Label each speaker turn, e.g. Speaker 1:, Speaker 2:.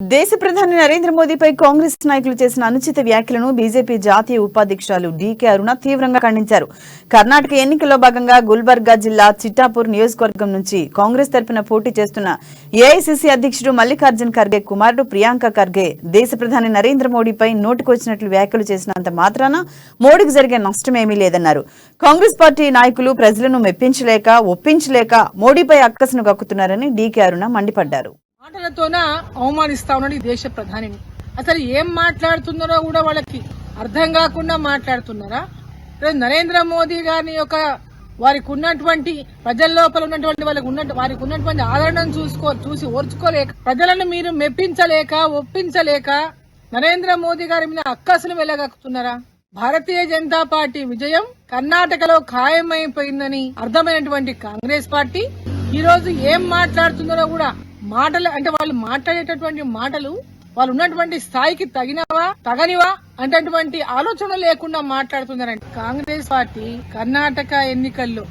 Speaker 1: దేశ ప్రధాని నరేంద్ర మోదీపై కాంగ్రెస్ నాయకులు చేసిన అనుచిత వ్యాఖ్యలను బీజేపీ జాతీయ ఉపాధ్యక్షురాలు డీకే అరుణ తీవ్రంగా ఖండించారు. కర్ణాటక ఎన్నికల్లో భాగంగా గుల్బర్గా జిల్లా చిట్టాపూర్ నియోజకవర్గం నుంచి కాంగ్రెస్ తరపున పోటీ చేస్తున్న ఏఐసీసీ అధ్యక్షుడు మల్లికార్జున్ ఖర్గే కుమారుడు ప్రియాంక ఖర్గే దేశ ప్రధాని నరేంద్ర మోడీపై నోటికొచ్చినట్లు వ్యాఖ్యలు చేసినంత మాత్రాన మోడీకి జరిగే నష్టమేమీ లేదన్నారు. కాంగ్రెస్ పార్టీ నాయకులు ప్రజలను మెప్పించలేక ఒప్పించలేక మోడీపై అక్కసును కక్కుతున్నారని డీకే అరుణ మండిపడ్డారు.
Speaker 2: మాటలతోన అవమానిస్తా ఉన్నాడు ఈ దేశ ప్రధానిని. అసలు ఏం మాట్లాడుతున్నారో కూడా వాళ్ళకి అర్థం కాకుండా మాట్లాడుతున్నారా? నరేంద్ర మోదీ గారిని వారికి ఉన్నటువంటి ప్రజల లోపల ఉన్నటువంటి వారికి ఉన్నటువంటి ఆదరణను చూసి ఓర్చుకోలేక ప్రజలను మీరు మెప్పించలేక ఒప్పించలేక నరేంద్ర మోదీ గారి మీద అక్కసును వెళ్లగక్కుతున్నారా? భారతీయ జనతా పార్టీ విజయం కర్ణాటకలో ఖాయమైపోయిందని అర్థమైనటువంటి కాంగ్రెస్ పార్టీ ఈ రోజు ఏం మాట్లాడుతున్నారో కూడా మాటలు అంటే వాళ్ళు మాట్లాడేటటువంటి మాటలు వాళ్ళు ఉన్నటువంటి స్థాయికి తగనివా అంటే ఆలోచన లేకుండా మాట్లాడుతున్నారంటే కాంగ్రెస్ పార్టీ కర్ణాటక ఎన్నికల్లో